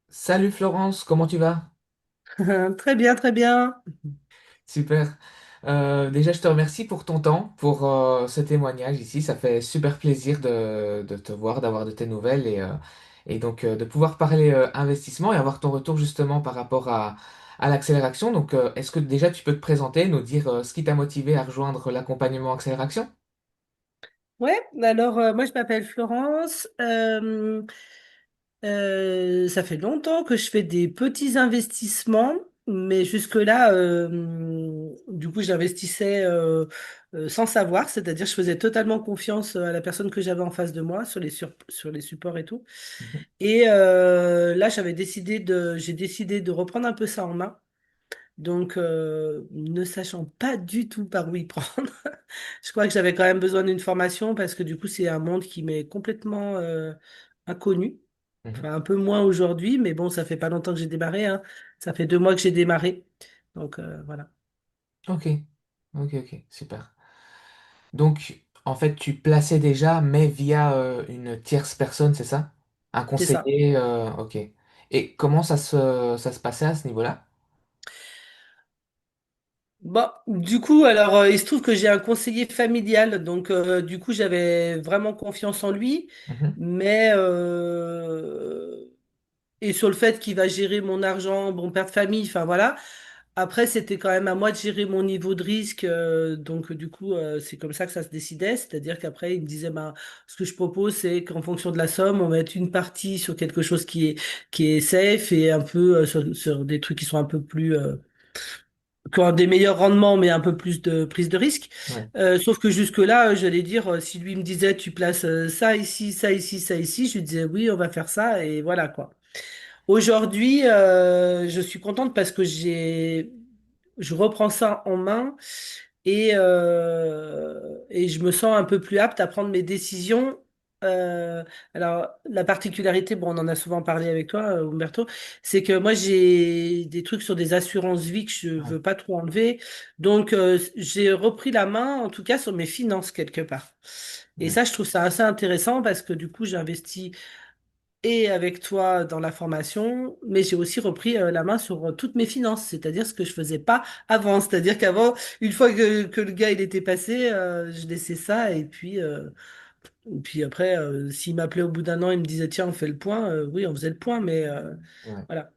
Salut Florence, comment tu vas? Très bien, très bien. Super. Déjà, je te remercie pour ton temps, pour ce témoignage ici. Ça fait super plaisir de te voir, d'avoir de tes nouvelles et donc de pouvoir parler investissement et avoir ton retour justement par rapport à l'accélération. Donc, est-ce que déjà tu peux te présenter, nous dire ce qui t'a motivé à rejoindre l'accompagnement accélération? Ouais, alors moi je m'appelle Florence. Ça fait longtemps que je fais des petits investissements, mais jusque-là, du coup, j'investissais sans savoir, c'est-à-dire je faisais totalement confiance à la personne que j'avais en face de moi sur les supports et tout. Mhm. Et là, j'ai décidé de reprendre un peu ça en main. Donc, ne sachant pas du tout par où y prendre, je crois que j'avais quand même besoin d'une formation parce que du coup, c'est un monde qui m'est complètement inconnu. Mhm. Enfin, un peu moins aujourd'hui, mais bon, ça fait pas longtemps que j'ai démarré, hein. Ça fait 2 mois que j'ai démarré. Donc, voilà, Ok, ok, super. Donc, en fait, tu plaçais déjà, mais via une tierce personne, c'est ça? Un c'est ça. conseiller, ok. Et comment ça se passait à ce niveau-là? Bon, du coup, alors, il se trouve que j'ai un conseiller familial, donc du coup, j'avais vraiment confiance en lui, Mhm. mais et sur le fait qu'il va gérer mon argent, bon père de famille, enfin voilà. Après, c'était quand même à moi de gérer mon niveau de risque, donc du coup, c'est comme ça que ça se décidait, c'est-à-dire qu'après, il me disait, bah, ce que je propose, c'est qu'en fonction de la somme, on va mettre une partie sur quelque chose qui est safe et un peu sur des trucs qui sont un peu plus, qui ont des meilleurs rendements, mais un peu plus de prise de risque. Ouais. Sauf que jusque-là, j'allais dire, si lui me disait, tu places ça ici, ça ici, ça ici, je lui disais, oui, on va faire ça, et voilà quoi. Aujourd'hui, je suis contente parce que je reprends ça en main et je me sens un peu plus apte à prendre mes décisions. Alors, la particularité, bon, on en a souvent parlé avec toi, Umberto, c'est que moi, j'ai des trucs sur des assurances vie que je Ouais. veux pas trop enlever. Donc, j'ai repris la main, en tout cas, sur mes finances quelque part. Et Ouais. ça, je trouve ça assez intéressant parce que du coup, j'investis et avec toi dans la formation, mais j'ai aussi repris la main sur toutes mes finances, c'est-à-dire ce que je faisais pas avant. C'est-à-dire qu'avant, une fois que le gars il était passé, je laissais ça et puis après, s'il m'appelait au bout d'un an, il me disait tiens, on fait le point. Oui, on faisait le point, mais Ouais. voilà.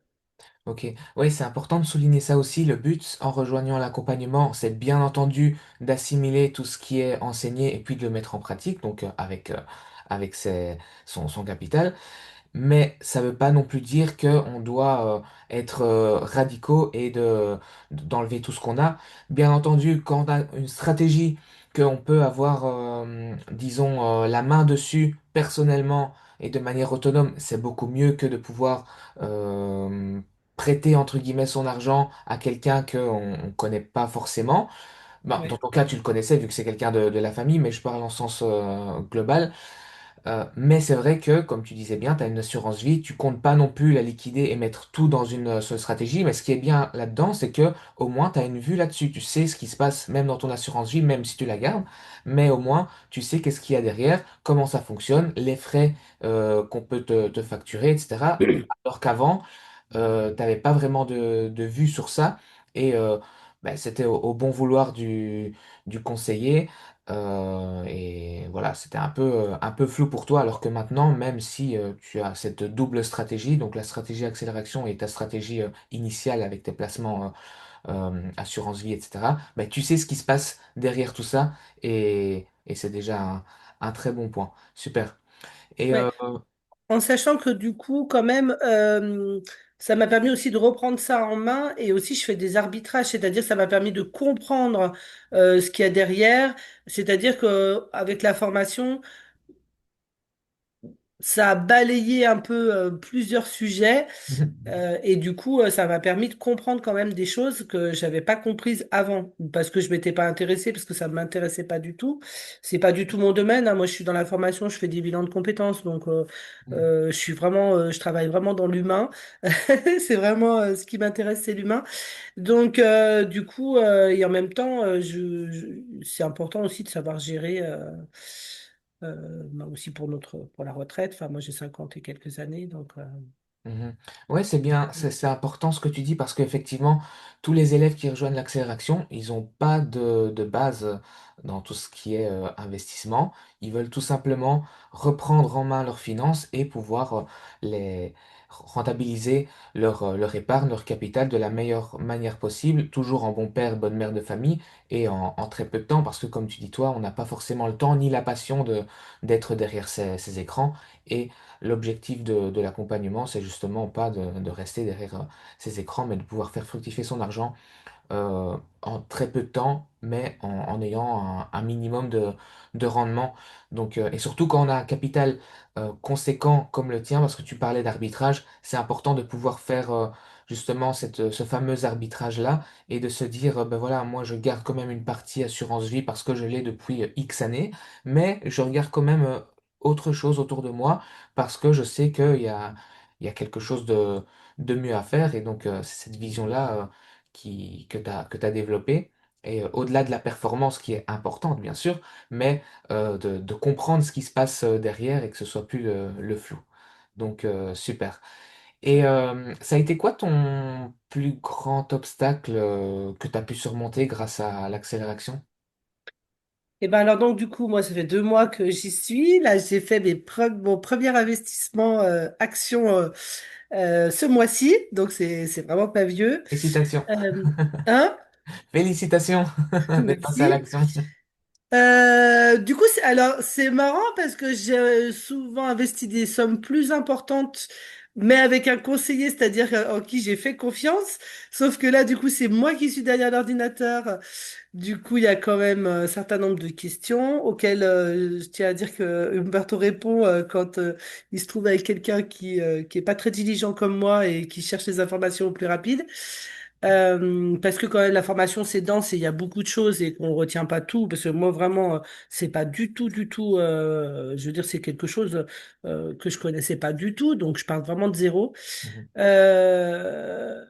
Ok, oui, c'est important de souligner ça aussi. Le but en rejoignant l'accompagnement, c'est bien entendu d'assimiler tout ce qui est enseigné et puis de le mettre en pratique, donc avec son capital. Mais ça ne veut pas non plus dire qu'on doit être radicaux et d'enlever tout ce qu'on a. Bien entendu, quand on a une stratégie qu'on peut avoir, disons, la main dessus personnellement et de manière autonome, c'est beaucoup mieux que de pouvoir prêter, entre guillemets, son argent à quelqu'un qu'on ne connaît pas forcément. Bon, dans Ouais. ton cas, tu le connaissais vu que c'est quelqu'un de la famille, mais je parle en sens global. Mais c'est vrai que, comme tu disais bien, tu as une assurance vie, tu comptes pas non plus la liquider et mettre tout dans une seule stratégie, mais ce qui est bien là-dedans, c'est que au moins tu as une vue là-dessus, tu sais ce qui se passe même dans ton assurance vie, même si tu la gardes, mais au moins tu sais qu'est-ce qu'il y a derrière, comment ça fonctionne, les frais qu'on peut te facturer, etc. Alors qu'avant, tu n'avais pas vraiment de vue sur ça et ben, c'était au bon vouloir du conseiller. Et voilà, c'était un peu flou pour toi, alors que maintenant, même si tu as cette double stratégie, donc la stratégie accélération et ta stratégie initiale avec tes placements assurance vie, etc., ben, tu sais ce qui se passe derrière tout ça et c'est déjà un très bon point. Super. Et Ouais. En sachant que du coup, quand même, ça m'a permis aussi de reprendre ça en main et aussi je fais des arbitrages, c'est-à-dire ça m'a permis de comprendre ce qu'il y a derrière, c'est-à-dire que avec la formation, ça a balayé un peu plusieurs sujets et du coup, ça m'a permis de comprendre quand même des choses que j'avais pas comprises avant parce que je m'étais pas intéressée, parce que ça m'intéressait pas du tout. C'est pas du tout mon domaine, hein. Moi, je suis dans la formation, je fais des bilans de compétences, donc je suis vraiment, je travaille vraiment dans l'humain. C'est vraiment ce qui m'intéresse, c'est l'humain. Donc, du coup, et en même temps, c'est important aussi de savoir gérer. Bah, aussi pour pour la retraite. Enfin, moi, j'ai 50 et quelques années, donc. Mhm. Ouais, c'est bien, c'est important ce que tu dis parce qu'effectivement, tous les élèves qui rejoignent l'accélération, ils n'ont pas de base dans tout ce qui est investissement. Ils veulent tout simplement reprendre en main leurs finances et pouvoir les rentabiliser leur épargne, leur capital de la meilleure manière possible, toujours en bon père, bonne mère de famille et en très peu de temps parce que comme tu dis toi, on n'a pas forcément le temps ni la passion d'être derrière ces écrans. Et l'objectif de l'accompagnement, c'est justement pas de rester derrière ces écrans, mais de pouvoir faire fructifier son argent en très peu de temps, mais en ayant un minimum de rendement. Donc, et surtout quand on a un capital conséquent comme le tien, parce que tu parlais d'arbitrage, c'est important de pouvoir faire justement ce fameux arbitrage-là et de se dire, ben voilà, moi je garde quand même une partie assurance vie parce que je l'ai depuis X années, mais je regarde quand même autre chose autour de moi parce que je sais il y a quelque chose de mieux à faire et donc c'est cette vision-là. Que tu as développé. Et au-delà de la performance qui est importante, bien sûr, mais de comprendre ce qui se passe derrière et que ce soit plus le flou. Donc, super. Et ça a été quoi ton plus grand obstacle que tu as pu surmonter grâce à l'accélération? Et ben alors donc du coup, moi, ça fait 2 mois que j'y suis. Là, j'ai fait mon premier investissement action ce mois-ci, donc c'est vraiment pas vieux. Félicitations. Euh, hein? Félicitations d'être passé à Merci. l'action. Du coup, alors c'est marrant parce que j'ai souvent investi des sommes plus importantes, mais avec un conseiller, c'est-à-dire en qui j'ai fait confiance. Sauf que là, du coup, c'est moi qui suis derrière l'ordinateur. Du coup, il y a quand même un certain nombre de questions auxquelles je tiens à dire que Umberto répond quand il se trouve avec quelqu'un qui est pas très diligent comme moi et qui cherche les informations au plus rapide. Parce que quand même la formation c'est dense et il y a beaucoup de choses et qu'on retient pas tout parce que moi vraiment c'est pas du tout je veux dire c'est quelque chose que je connaissais pas du tout donc je pars vraiment de zéro. Mhm.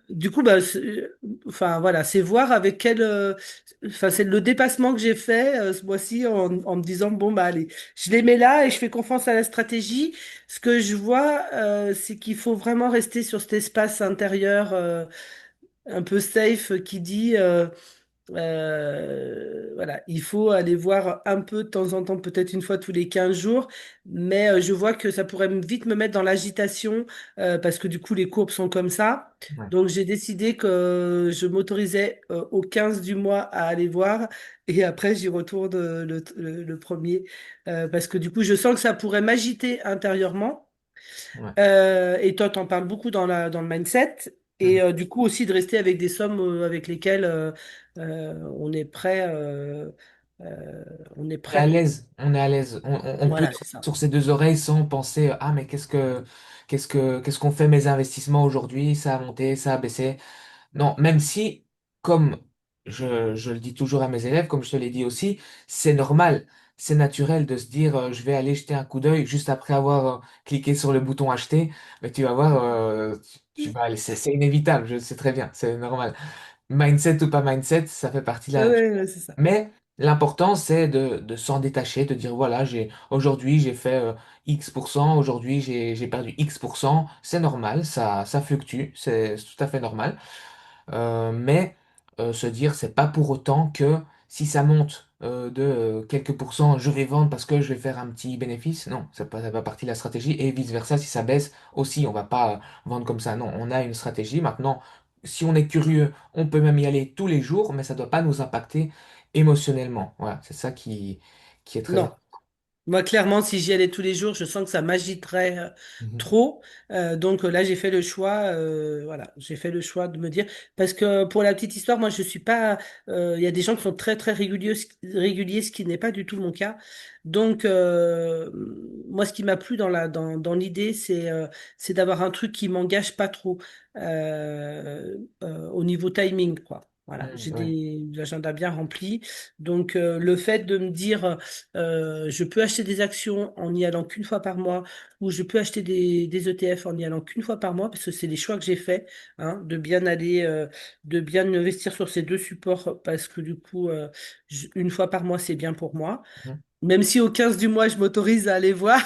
Du coup bah enfin voilà c'est voir avec quel enfin c'est le dépassement que j'ai fait ce mois-ci en me disant bon bah allez je les mets là et je fais confiance à la stratégie. Ce que je vois c'est qu'il faut vraiment rester sur cet espace intérieur un peu safe qui dit voilà, il faut aller voir un peu de temps en temps, peut-être une fois tous les 15 jours, mais je vois que ça pourrait vite me mettre dans l'agitation parce que du coup les courbes sont comme ça. Ouais, Donc j'ai décidé que je m'autorisais au 15 du mois à aller voir et après j'y retourne le premier parce que du coup je sens que ça pourrait m'agiter intérieurement. ouais. Et toi, t'en parles beaucoup dans le mindset. Mhm. Et du coup aussi de rester avec des sommes avec lesquelles on est prêt. On est On est à prêt. l'aise, on est à l'aise. On peut Voilà, être c'est ça. sur ses deux oreilles sans penser, ah mais qu'est-ce qu'on fait mes investissements aujourd'hui? Ça a monté, ça a baissé. Non, même si, comme je le dis toujours à mes élèves, comme je te l'ai dit aussi, c'est normal, c'est naturel de se dire je vais aller jeter un coup d'œil juste après avoir cliqué sur le bouton acheter, mais tu vas voir, tu vas aller, c'est inévitable, je sais très bien, c'est normal. Mindset ou pas mindset, ça fait partie de la Ouais, même chose. ouais, ouais, c'est ça. Mais l'important, c'est de s'en détacher, de dire voilà, aujourd'hui j'ai fait X%, aujourd'hui j'ai perdu X%, c'est normal, ça fluctue, c'est tout à fait normal. Mais se dire, c'est pas pour autant que si ça monte de quelques pourcents, je vais vendre parce que je vais faire un petit bénéfice. Non, ça pas partie de la stratégie. Et vice-versa, si ça baisse aussi, on va pas vendre comme ça. Non, on a une stratégie. Maintenant, si on est curieux, on peut même y aller tous les jours, mais ça doit pas nous impacter émotionnellement. Voilà, c'est ça qui est très Non. important. Moi, clairement, si j'y allais tous les jours, je sens que ça m'agiterait Mhm. trop. Donc là, j'ai fait le choix. Voilà, j'ai fait le choix de me dire parce que pour la petite histoire, moi, je suis pas. Il y a des gens qui sont très très réguliers, ce qui n'est pas du tout mon cas. Donc moi, ce qui m'a plu dans l'idée, c'est d'avoir un truc qui m'engage pas trop au niveau timing, quoi. Voilà, j'ai Ouais. des agendas bien remplis. Donc le fait de me dire je peux acheter des actions en y allant qu'une fois par mois, ou je peux acheter des ETF en y allant qu'une fois par mois, parce que c'est les choix que j'ai faits, hein, de bien investir sur ces deux supports, parce que du coup, une fois par mois, c'est bien pour moi. Même si au 15 du mois, je m'autorise à aller voir.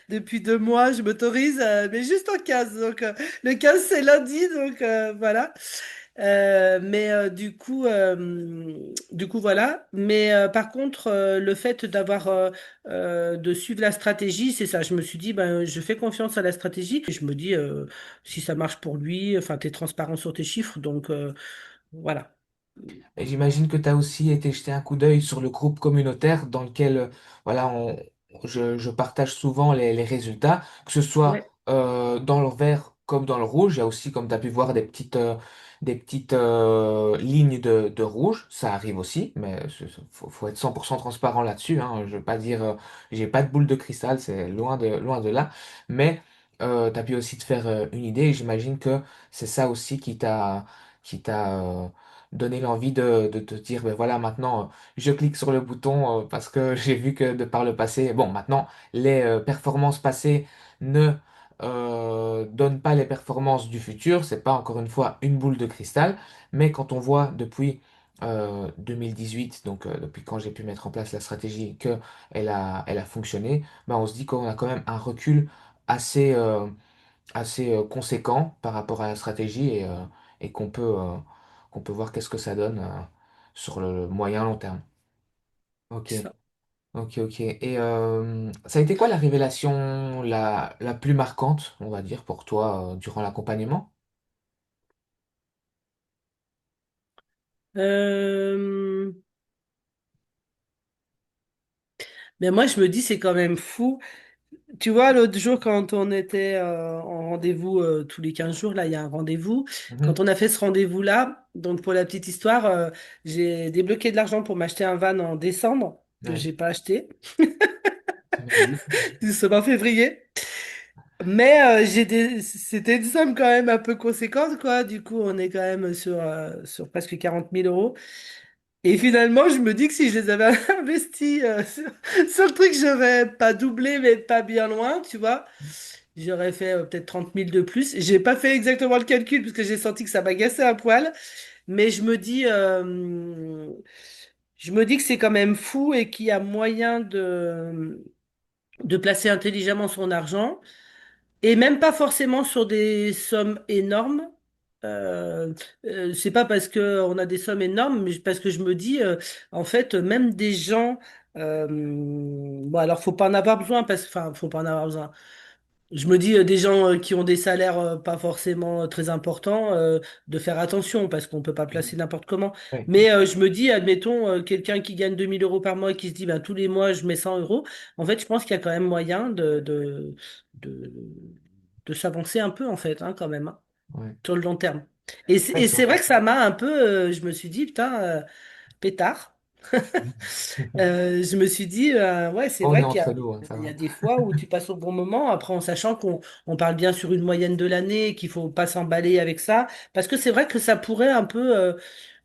Depuis 2 mois, je m'autorise, mais juste au 15. Donc, le 15, c'est lundi, donc voilà. Mais du coup, voilà. Mais par contre, le fait de suivre la stratégie, c'est ça. Je me suis dit, ben, je fais confiance à la stratégie. Et je me dis, si ça marche pour lui, enfin, tu es transparent sur tes chiffres, donc voilà. Et j'imagine que tu as aussi été jeter un coup d'œil sur le groupe communautaire dans lequel voilà, je partage souvent les résultats, que ce soit Ouais, dans le vert comme dans le rouge. Il y a aussi, comme tu as pu voir, des petites lignes de rouge. Ça arrive aussi, mais faut être 100% transparent là-dessus. Hein. Je veux pas dire, j'ai pas de boule de cristal, c'est loin de là. Mais tu as pu aussi te faire une idée et j'imagine que c'est ça aussi qui t'a donner l'envie de te dire, ben voilà, maintenant, je clique sur le bouton parce que j'ai vu que de par le passé, bon, maintenant, les performances passées ne donnent pas les performances du futur. C'est pas encore une fois une boule de cristal, mais quand on voit depuis 2018, donc depuis quand j'ai pu mettre en place la stratégie, que elle a fonctionné, ben on se dit qu'on a quand même un recul assez, assez conséquent par rapport à la stratégie et qu'on peut voir qu'est-ce que ça donne sur le moyen long terme. Ok, c'est ça. ok. Et ça a été quoi la révélation la plus marquante, on va dire, pour toi durant l'accompagnement? Euh, mais moi, je me dis, c'est quand même fou. Tu vois, l'autre jour, quand on était en rendez-vous tous les 15 jours, là, il y a un rendez-vous. Quand Mhm. on a fait ce rendez-vous-là, donc pour la petite histoire, j'ai débloqué de l'argent pour m'acheter un van en décembre, que Ouais, j'ai pas acheté. c'est merveilleux. Nous sommes en février. Mais c'était une somme quand même un peu conséquente, quoi. Du coup, on est quand même sur presque 40 000 euros. Et finalement, je me dis que si je les avais investis sur le truc, j'aurais pas doublé, mais pas bien loin, tu vois. J'aurais fait peut-être 30 000 de plus. J'ai pas fait exactement le calcul parce que j'ai senti que ça m'agaçait un poil. Mais je me dis que c'est quand même fou et qu'il y a moyen de placer intelligemment son argent. Et même pas forcément sur des sommes énormes. Euh, c'est pas parce que on a des sommes énormes, mais parce que je me dis, en fait, même des gens, bon alors faut pas en avoir besoin parce que, enfin, faut pas en avoir besoin. Je me dis des gens qui ont des salaires pas forcément très importants, de faire attention parce qu'on peut pas placer Mhm. n'importe comment. Ouais, Mais je me dis, admettons, quelqu'un qui gagne 2 000 euros par mois et qui se dit, ben, tous les mois, je mets 100 euros. En fait, je pense qu'il y a quand même moyen de, de s'avancer un peu, en fait, hein, quand même, hein, ouais. sur le long terme. Et Ouais, c'est vrai que ça m'a un peu, je me suis dit, putain, pétard. Je me suis dit, ouais, c'est On est vrai qu'il y a, entre nous, hein, ça il y a va. des fois où tu passes au bon moment, après en sachant qu'on parle bien sur une moyenne de l'année, qu'il faut pas s'emballer avec ça, parce que c'est vrai que ça pourrait un peu,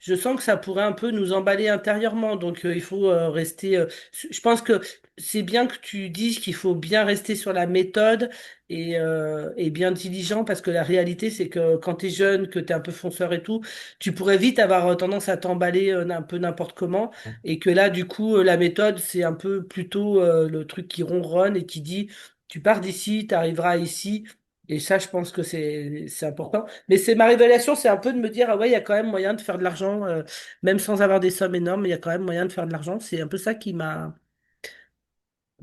je sens que ça pourrait un peu nous emballer intérieurement, donc il faut rester. Je pense que c'est bien que tu dises qu'il faut bien rester sur la méthode et bien diligent, parce que la réalité, c'est que quand tu es jeune, que tu es un peu fonceur et tout, tu pourrais vite avoir tendance à t'emballer un peu n'importe comment. Ouais, Et que là, du coup, la méthode, c'est un peu plutôt le truc qui ronronne et qui dit, tu pars d'ici, tu arriveras ici. Et ça, je pense que c'est important. Mais c'est ma révélation, c'est un peu de me dire, ah ouais, il y a quand même moyen de faire de l'argent, même sans avoir des sommes énormes, il y a quand même moyen de faire de l'argent. C'est un peu ça qui m'a...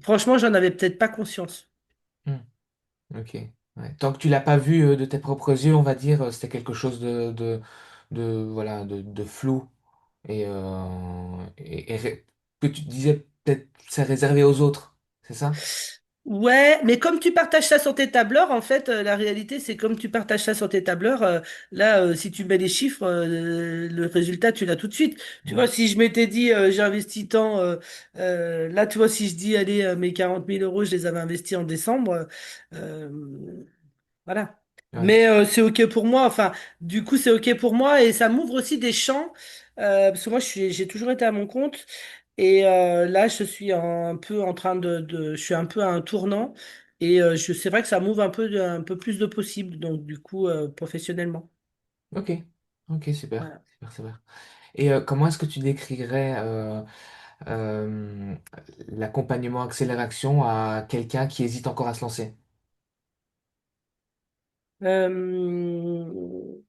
Franchement, j'en avais peut-être pas conscience. Hmm. Ok. Ouais. Tant que tu l'as pas vu de tes propres yeux, on va dire, c'était quelque chose voilà, de flou que tu disais peut-être c'est réservé aux autres, c'est ça? Ouais, mais comme tu partages ça sur tes tableurs, en fait, la réalité, c'est comme tu partages ça sur tes tableurs, là, si tu mets les chiffres, le résultat, tu l'as tout de suite. Tu vois, Ouais. si je m'étais dit, j'ai investi tant, là, tu vois, si je dis, allez, mes 40 000 euros, je les avais investis en décembre, euh, voilà. Ouais. Mais c'est OK pour moi. Enfin, du coup, c'est OK pour moi et ça m'ouvre aussi des champs. Parce que moi, j'ai toujours été à mon compte. Et là, je suis un peu en train je suis un peu à un tournant. Et c'est vrai que ça m'ouvre un peu plus de possibles. Donc, du coup, professionnellement. Ok. Ok, super. Voilà. Super, super. Et comment est-ce que tu décrirais euh, l'accompagnement accélération à quelqu'un qui hésite encore à se lancer? Euh,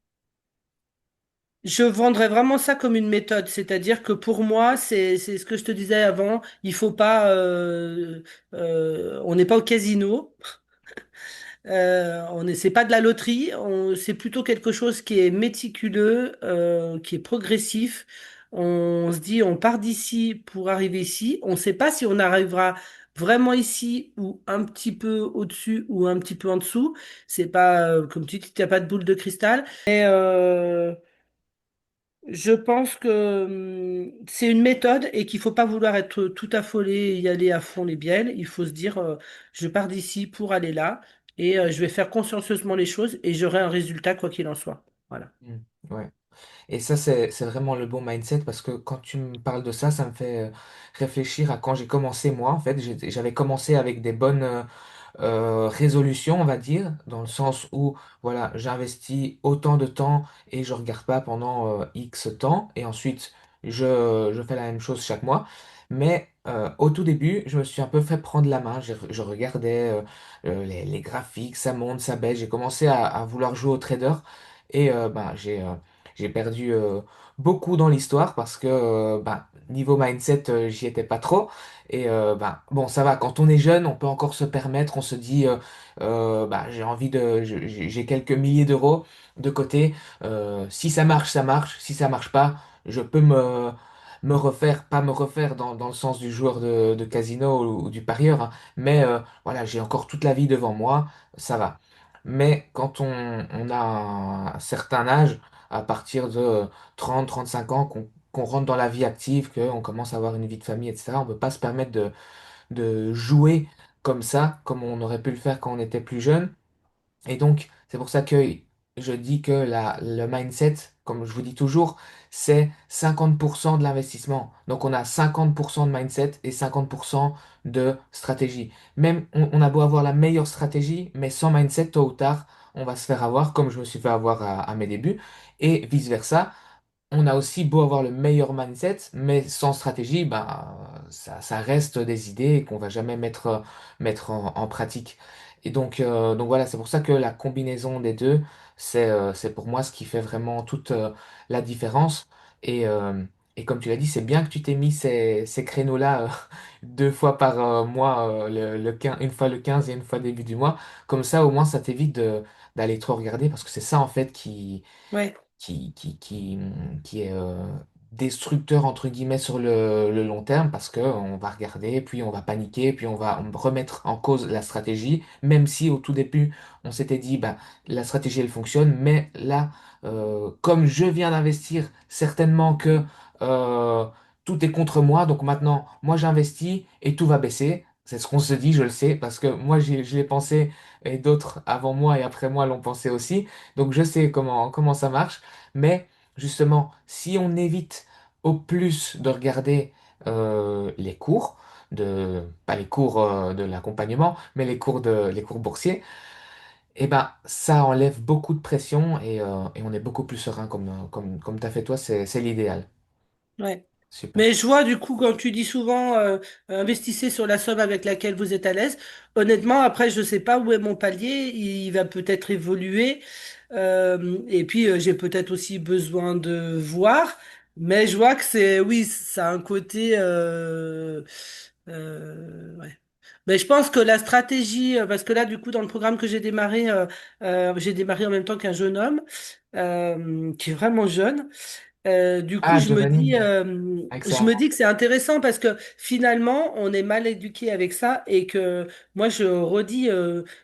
Je vendrais vraiment ça comme une méthode, c'est-à-dire que pour moi, c'est ce que je te disais avant, il faut pas, on n'est pas au casino, c'est pas de la loterie, c'est plutôt quelque chose qui est méticuleux, qui est progressif. On se dit, on part d'ici pour arriver ici. On ne sait pas si on arrivera vraiment ici ou un petit peu au-dessus ou un petit peu en dessous. C'est pas, comme tu dis, il n'y a pas de boule de cristal. Mais je pense que c'est une méthode et qu'il faut pas vouloir être tout affolé et y aller à fond les bielles. Il faut se dire, je pars d'ici pour aller là et je vais faire consciencieusement les choses et j'aurai un résultat quoi qu'il en soit. Voilà. Mm. Ouais. Et ça, c'est vraiment le bon mindset parce que quand tu me parles de ça, ça me fait réfléchir à quand j'ai commencé moi. En fait, j'avais commencé avec des bonnes résolution, on va dire, dans le sens où, voilà, j'investis autant de temps et je regarde pas pendant X temps, et ensuite je fais la même chose chaque mois. Mais au tout début, je me suis un peu fait prendre la main. Je regardais les graphiques, ça monte, ça baisse. J'ai commencé à vouloir jouer au trader et ben, j'ai perdu beaucoup dans l'histoire parce que ben, niveau mindset, j'y étais pas trop. Et bah, bon, ça va, quand on est jeune, on peut encore se permettre, on se dit, bah, j'ai envie de, j'ai quelques milliers d'euros de côté, si ça marche, ça marche, si ça marche pas, je peux me refaire, pas me refaire dans le sens du joueur de casino ou du parieur, hein, mais voilà, j'ai encore toute la vie devant moi, ça va. Mais quand on a un certain âge, à partir de 30 35 ans, qu'on rentre dans la vie active, qu'on commence à avoir une vie de famille, etc., on ne peut pas se permettre de jouer comme ça, comme on aurait pu le faire quand on était plus jeune. Et donc, c'est pour ça que je dis que le mindset, comme je vous dis toujours, c'est 50% de l'investissement. Donc, on a 50% de mindset et 50% de stratégie. Même, on a beau avoir la meilleure stratégie, mais sans mindset, tôt ou tard, on va se faire avoir, comme je me suis fait avoir à mes débuts, et vice-versa. On a aussi beau avoir le meilleur mindset, mais sans stratégie, ben, ça reste des idées qu'on va jamais mettre en pratique. Et donc voilà, c'est pour ça que la combinaison des deux, c'est pour moi ce qui fait vraiment toute la différence. Et, euh, et comme tu l'as dit, c'est bien que tu t'aies mis ces créneaux-là 2 fois par mois, une fois le 15 et une fois début du mois. Comme ça, au moins, ça t'évite d'aller trop regarder, parce que c'est ça en fait Ouais, qui est destructeur entre guillemets sur le long terme parce que on va regarder, puis on va paniquer, puis on va remettre en cause la stratégie, même si au tout début on s'était dit bah la stratégie elle fonctionne, mais là comme je viens d'investir, certainement que euh, tout est contre moi, donc maintenant moi j'investis et tout va baisser. C'est ce qu'on se dit, je le sais, parce que moi je l'ai pensé et d'autres avant moi et après moi l'ont pensé aussi. Donc je sais comment ça marche. Mais justement, si on évite au plus de regarder les cours, pas les cours de l'accompagnement, mais les cours boursiers, eh ben, ça enlève beaucoup de pression et on est beaucoup plus serein comme tu as fait toi, c'est l'idéal. ouais. Super. Mais je vois du coup quand tu dis souvent investissez sur la somme avec laquelle vous êtes à l'aise. Honnêtement, après je sais pas où est mon palier, il va peut-être évoluer. Et puis j'ai peut-être aussi besoin de voir. Mais je vois que c'est oui, ça a un côté ouais. Mais je pense que la stratégie, parce que là, du coup, dans le programme que j'ai démarré en même temps qu'un jeune homme, qui est vraiment jeune. Du coup, Ah, Giovanni, avec je ça. me dis que c'est intéressant parce que finalement, on est mal éduqué avec ça et que moi, je redis,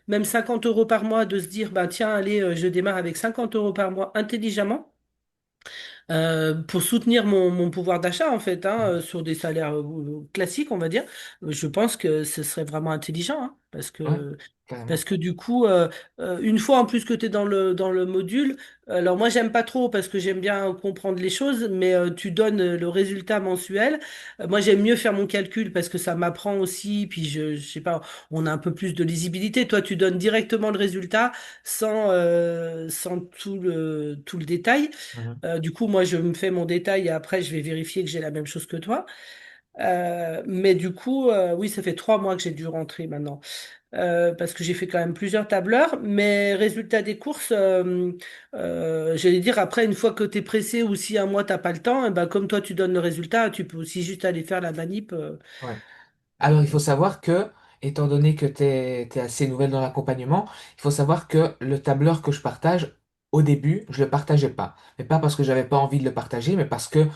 même 50 euros par mois, de se dire, bah tiens, allez, je démarre avec 50 euros par mois intelligemment pour soutenir mon pouvoir d'achat en fait, hein, Mhm. sur des salaires classiques, on va dire. Je pense que ce serait vraiment intelligent, hein, Ouais, carrément. parce que du coup, une fois en plus que tu es dans le module, alors moi j'aime pas trop parce que j'aime bien comprendre les choses, mais tu donnes le résultat mensuel. Moi j'aime mieux faire mon calcul parce que ça m'apprend aussi, puis je sais pas, on a un peu plus de lisibilité. Toi tu donnes directement le résultat sans tout le détail. Mhm. Du coup moi je me fais mon détail et après je vais vérifier que j'ai la même chose que toi. Mais du coup, oui, ça fait 3 mois que j'ai dû rentrer maintenant. Parce que j'ai fait quand même plusieurs tableurs. Mais résultat des courses, j'allais dire, après, une fois que tu es pressé ou si un mois, t'as pas le temps, eh ben, comme toi, tu donnes le résultat, tu peux aussi juste aller faire la manip. Ouais. Alors, il faut savoir que, étant donné que tu es assez nouvelle dans l'accompagnement, il faut savoir que le tableur que je partage, au début, je le partageais pas. Mais pas parce que j'avais pas envie de le partager, mais parce que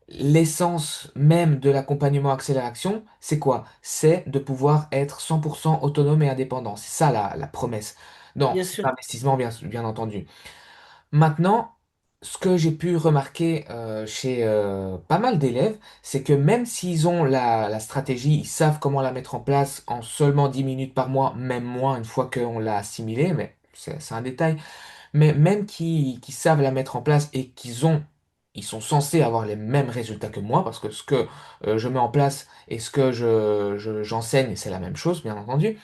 l'essence même de l'accompagnement accélération, c'est quoi? C'est de pouvoir être 100% autonome et indépendant. C'est ça la promesse. Non, Bien c'est sûr. l'investissement, bien entendu. Maintenant, ce que j'ai pu remarquer chez pas mal d'élèves, c'est que même s'ils ont la stratégie, ils savent comment la mettre en place en seulement 10 minutes par mois, même moins une fois qu'on l'a assimilé, mais c'est un détail, mais même qui savent la mettre en place et ils sont censés avoir les mêmes résultats que moi, parce que ce que je mets en place et ce que j'enseigne, c'est la même chose, bien entendu.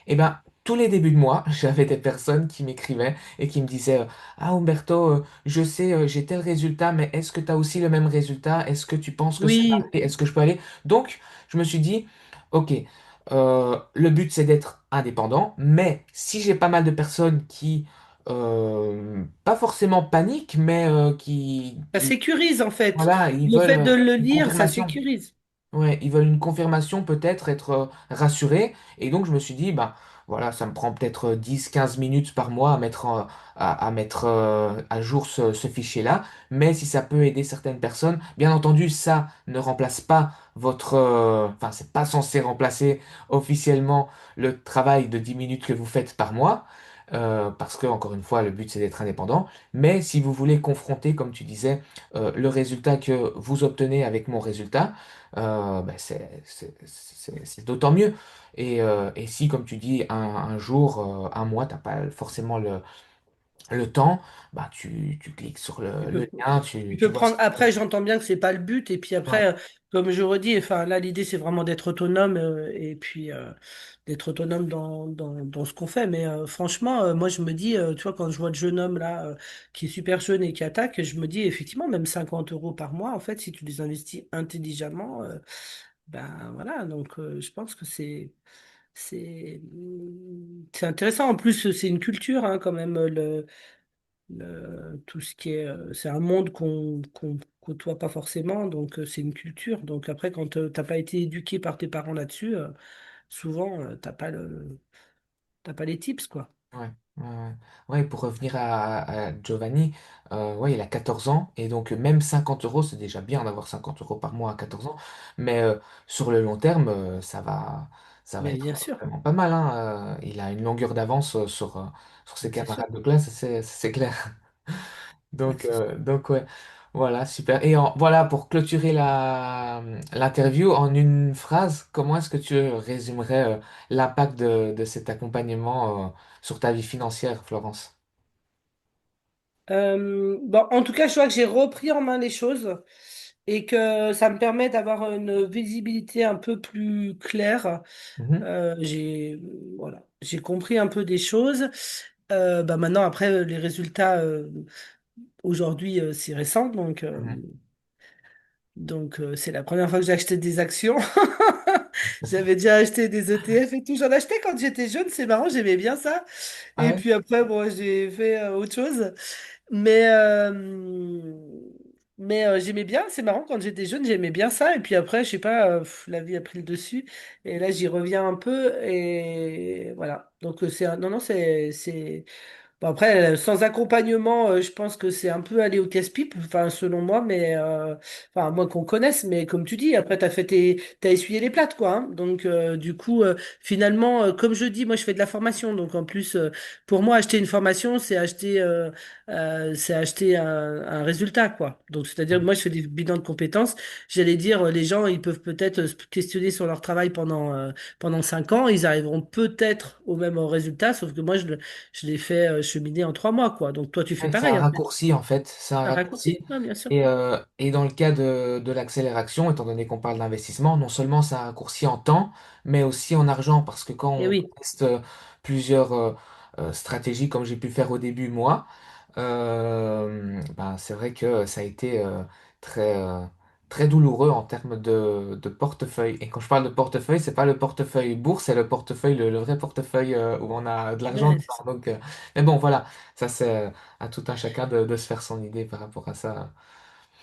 Eh ben, tous les débuts de mois, j'avais des personnes qui m'écrivaient et qui me disaient Ah Umberto, je sais, j'ai tel résultat, mais est-ce que tu as aussi le même résultat? Est-ce que tu penses que ça va Oui, aller? Est-ce que je peux aller? Donc, je me suis dit Ok, le but c'est d'être indépendant, mais si j'ai pas mal de personnes qui, pas forcément paniquent, mais ça sécurise en fait. voilà, ils Le veulent fait de le une lire, ça confirmation. sécurise. Ouais, ils veulent une confirmation, peut-être être rassurés. Et donc, je me suis dit, bah, voilà, ça me prend peut-être 10 15 minutes par mois à mettre, à mettre à jour ce fichier-là. Mais si ça peut aider certaines personnes, bien entendu, ça ne remplace pas votre, enfin, c'est pas censé remplacer officiellement le travail de 10 minutes que vous faites par mois. Parce que, encore une fois, le but, c'est d'être indépendant. Mais si vous voulez confronter, comme tu disais, le résultat que vous obtenez avec mon résultat, ben, c'est d'autant mieux. Et si, comme tu dis, un jour, un mois, t'as pas forcément le temps, bah, tu cliques sur Tu le peux, lien, tu tu peux vois ce prendre. qu'il faut. Après, j'entends bien que c'est pas le but. Et puis Ouais, après, comme je redis, enfin là, l'idée c'est vraiment d'être autonome et puis d'être autonome dans ce qu'on fait. Mais franchement, moi je me dis, tu vois, quand je vois le jeune homme là qui est super jeune et qui attaque, je me dis effectivement, même 50 euros par mois, en fait, si tu les investis intelligemment, ben voilà. Donc je pense que c'est intéressant. En plus, c'est une culture hein, quand même tout ce qui est, c'est un monde qu'on côtoie pas forcément, donc c'est une culture. Donc après, quand t'as pas été éduqué par tes parents là-dessus, souvent t'as pas les tips, quoi. ouais, ouais, ouais. Ouais, pour revenir à Giovanni, ouais, il a 14 ans, et donc même 50 euros, c'est déjà bien d'avoir 50 euros par mois à 14 ans, mais sur le long terme, ça va Mais bien être sûr, vraiment pas mal, hein. Il a une longueur d'avance sur ses mais c'est sûr. camarades de classe, c'est clair. Mais c'est sûr. Donc ouais, voilà, super. Et voilà, pour clôturer l'interview, en une phrase, comment est-ce que tu résumerais l'impact de cet accompagnement sur ta vie financière, Florence? Bon, en tout cas, je vois que j'ai repris en main les choses et que ça me permet d'avoir une visibilité un peu plus claire. Mhm, J'ai compris un peu des choses. Bah maintenant, après, les résultats, aujourd'hui, c'est récent, mhm. c'est la première fois que j'ai acheté des actions. J'avais déjà acheté des ETF et tout. J'en achetais quand j'étais jeune, c'est marrant, j'aimais bien ça. Ah Et ouais? puis après, bon, j'ai fait autre chose. Mais, euh, mais j'aimais bien, c'est marrant, quand j'étais jeune, j'aimais bien ça. Et puis après, je sais pas, la vie a pris le dessus. Et là, j'y reviens un peu. Et voilà. Donc, non, non, c'est. Bon, après, sans accompagnement, je pense que c'est un peu aller au casse-pipe, enfin, selon moi, mais enfin, moi qu'on connaisse, mais comme tu dis, après, t'as essuyé les plates, quoi. Hein. Donc, du coup, finalement, comme je dis, moi, je fais de la formation. Donc, en plus, pour moi, acheter une formation, c'est acheter un résultat, quoi. Donc, c'est-à-dire, moi, je fais des bilans de compétences. J'allais dire, les gens, ils peuvent peut-être se questionner sur leur travail pendant 5 ans. Ils arriveront peut-être au même résultat, sauf que moi, je l'ai fait cheminer en 3 mois, quoi. Donc toi, tu fais Ouais, c'est un pareil, en fait. raccourci en fait, c'est un Un raccourci. raccourci, ouais, bien sûr. Et dans le cas de l'accélération, étant donné qu'on parle d'investissement, non seulement c'est un raccourci en temps, mais aussi en argent, parce que quand Et on oui. teste plusieurs stratégies comme j'ai pu faire au début moi, ben, c'est vrai que ça a été très, très douloureux en termes de portefeuille. Et quand je parle de portefeuille, c'est pas le portefeuille bourse, c'est le portefeuille, le vrai portefeuille où on a de l'argent Ouais, c'est dedans. ça. Donc, mais bon, voilà, ça c'est à tout un chacun de se faire son idée par rapport à ça.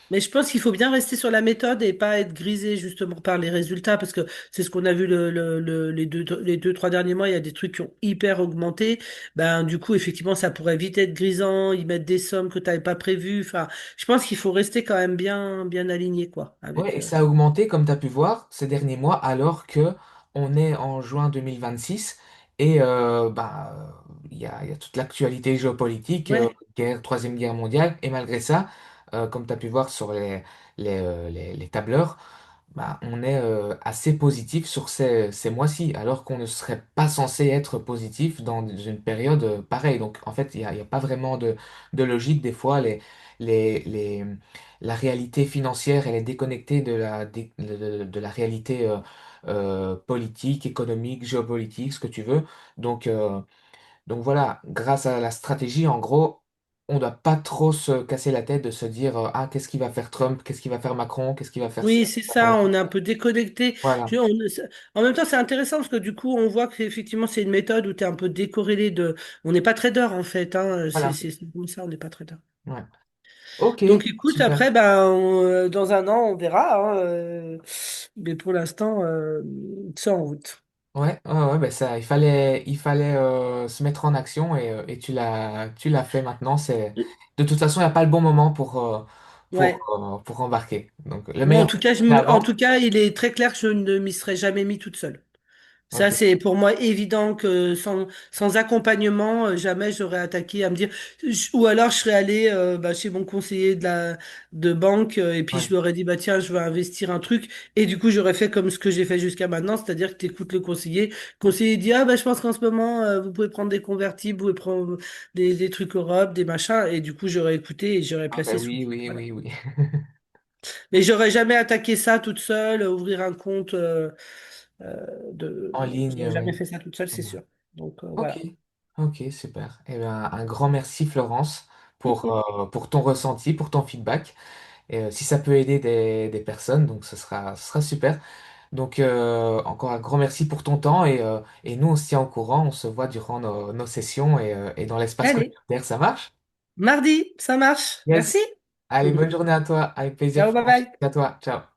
Mais je pense qu'il faut bien rester sur la méthode et pas être grisé justement par les résultats, parce que c'est ce qu'on a vu les deux, trois derniers mois. Il y a des trucs qui ont hyper augmenté. Ben, du coup, effectivement, ça pourrait vite être grisant. Ils mettent des sommes que tu n'avais pas prévues. Enfin, je pense qu'il faut rester quand même bien, bien aligné, quoi, Ouais, avec, et ça a augmenté, comme tu as pu voir, ces derniers mois, alors que on est en juin 2026 et il y a toute l'actualité géopolitique, ouais. Troisième guerre mondiale, et malgré ça, comme tu as pu voir sur les tableurs, bah, on est assez positif sur ces mois-ci, alors qu'on ne serait pas censé être positif dans une période pareille. Donc, en fait, il y a pas vraiment de logique. Des fois, les, les, la réalité financière, elle est déconnectée de la réalité politique, économique, géopolitique, ce que tu veux. Donc, donc voilà, grâce à la stratégie, en gros, on ne doit pas trop se casser la tête de se dire ah, qu'est-ce qu'il va faire Trump, qu'est-ce qu'il va faire Macron, qu'est-ce qu'il va faire ci, Oui, c'est voilà. ça, on est un peu déconnecté. Voilà, En même temps, c'est intéressant parce que du coup, on voit qu'effectivement, c'est une méthode où tu es un peu décorrélé de. On n'est pas trader en fait, hein. voilà. C'est comme ça, on n'est pas trader. Ouais. Ok, Donc écoute, super. après, ben, dans un an, on verra, hein, mais pour l'instant, c'est en route. Ouais, ben ça, il fallait se mettre en action et tu l'as fait maintenant. De toute façon, il n'y a pas le bon moment Ouais. pour embarquer. Donc, le Moi, en meilleur, tout cas, c'est en avant. tout cas, il est très clair que je ne m'y serais jamais mis toute seule. Ça, Ok, c'est pour moi évident que sans accompagnement, jamais j'aurais attaqué à me dire, ou alors je serais allée bah, chez mon conseiller de banque et puis je ouais. lui aurais dit, bah tiens, je veux investir un truc. Et du coup, j'aurais fait comme ce que j'ai fait jusqu'à maintenant, c'est-à-dire que tu écoutes le conseiller. Le conseiller dit, ah bah je pense qu'en ce moment, vous pouvez prendre des convertibles, vous pouvez prendre des trucs Europe, des machins. Et du coup, j'aurais écouté et j'aurais Ah ben placé sous. oui, oui, Voilà. oui, oui. Mais j'aurais jamais attaqué ça toute seule, ouvrir un compte. En ligne, J'aurais jamais oui. fait ça toute seule, c'est Ouais. sûr. Donc Ok, voilà. ok, super. Eh ben, un grand merci, Florence, Mhm. pour ton ressenti, pour ton feedback. Et si ça peut aider des personnes, donc ce sera super. Donc, encore un grand merci pour ton temps et nous, on se tient au courant, on se voit durant nos sessions et dans l'espace Allez, communautaire, ça marche? mardi, ça marche. Merci. Yes. Allez, bonne journée à toi, avec plaisir, Ciao, bye Florence. bye. À toi, ciao.